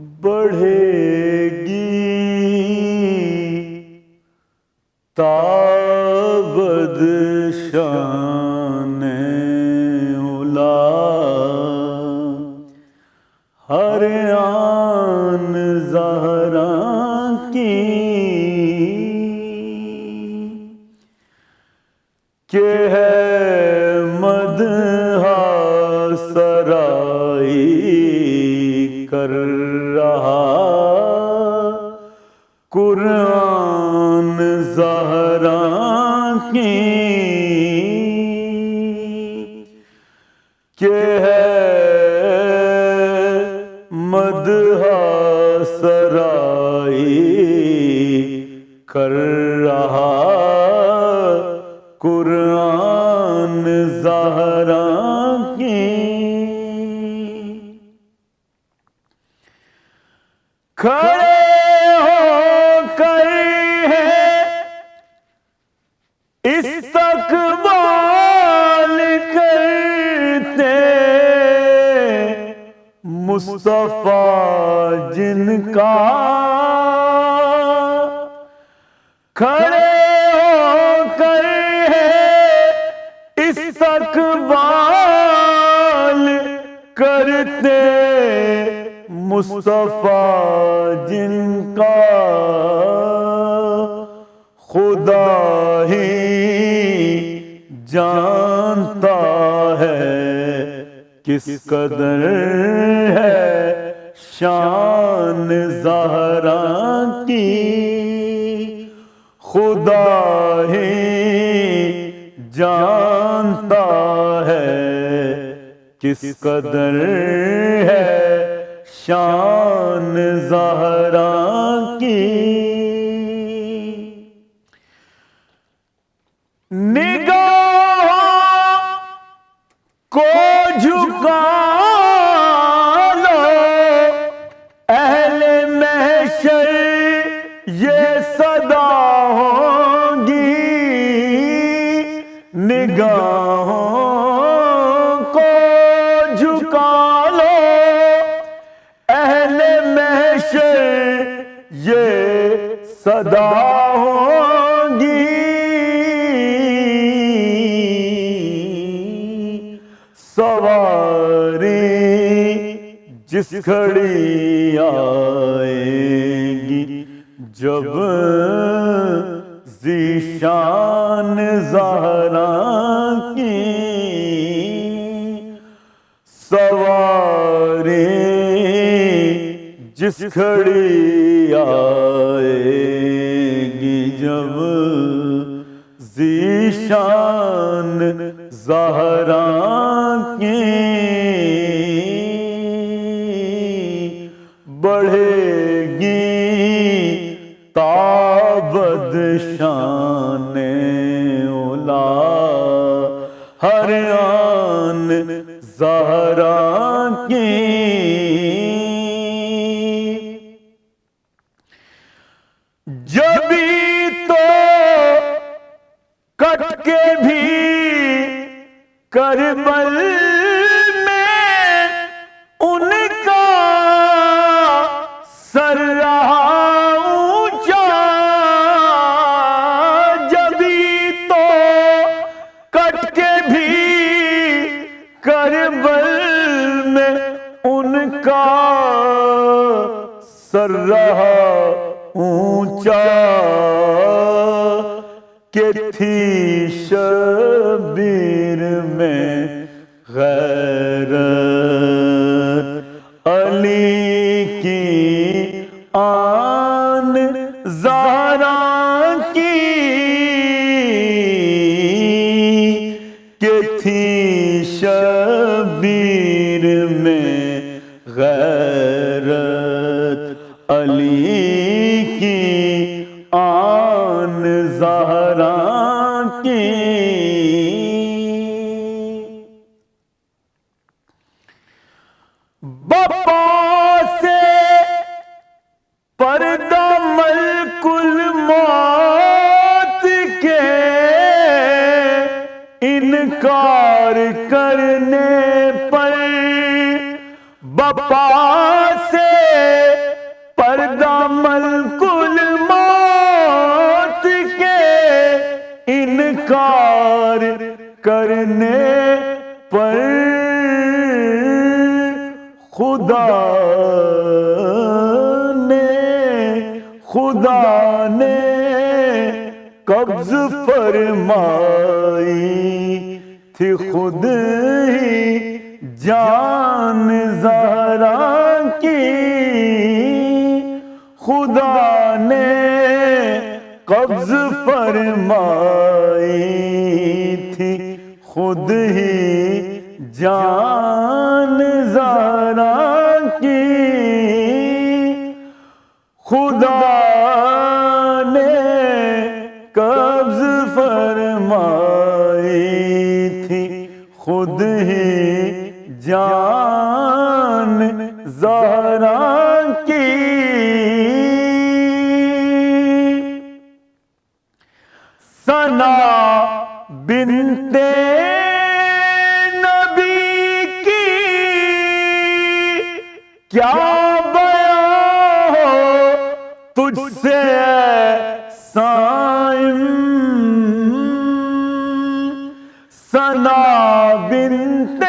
بڑھے گی تابد شان اولا ہر آن زہراں کی کہ ہے مدح سرائی کر رہا قرآن زہراں کی کہ ہے مدح سرائی کر رہا قرآن زہراں کی کھڑے ہو کر ہے استقبال کرتے مصطفیٰ جن کا کھڑے ہو کر ہے استقبال کرتے مصطفیٰ جن کا خدا ہی جانتا ہے کس قدر ہے شان زہراں کی خدا ہی جانتا ہے کس قدر ہے شان زہراں کی نگاہوں کو جھکا لو اہل محشر یہ صدا ہوگی نگاہوں کو جھکا لو اہل محشر یہ صدا ہوگی سواری جس گھڑی آئے گی جب ذیشان زہراں کی سواری جس گھڑی آئے گی جب ذیشان زہراں کی بڑھے گی تابد شان اولا ہر آن زہراں کی جبھی تو کٹ کے بھی کربل میں ان کا سر رہا اونچا جبھی تو کٹ کے بھی کربل میں ان کا سر رہا اونچا کہ تھی شبیر میں غیرت علی کی آن زہراں کی کہ تھی شبیر میں غیرت علی کی آن زہراں کی بپا سے پردہ ملک الموت کے انکار کرنے پر بپا سے خدا نے قبض فرمائی تھی خود ہی جان زہرا کی، خدا نے قبض فرمائی تھی خود ہی جان زہرا کی، خدا نے قبض فرمائی تھی خود ہی جان زہرا کی۔ ثنا بنت نبی کی کیا بیان ہو تجھ سے صائم، ثنا بنت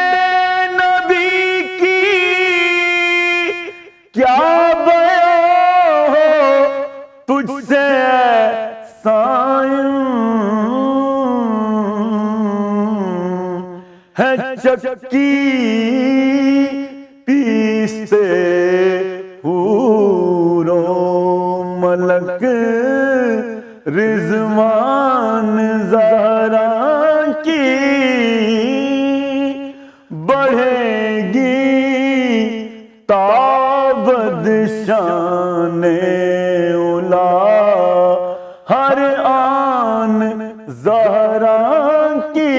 نبی کی کیا بیان ہو تجھ سے صائم، ہے چکی پیستے حور و ملک رضوان زہرا کی، بڑھے گی تابد شان اولا ہر آن زہرا کی،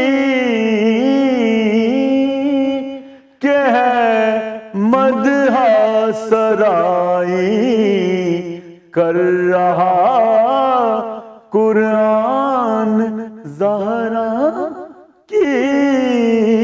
کہ ہے مدح سرائی کر رہا قرآن زہرا کی۔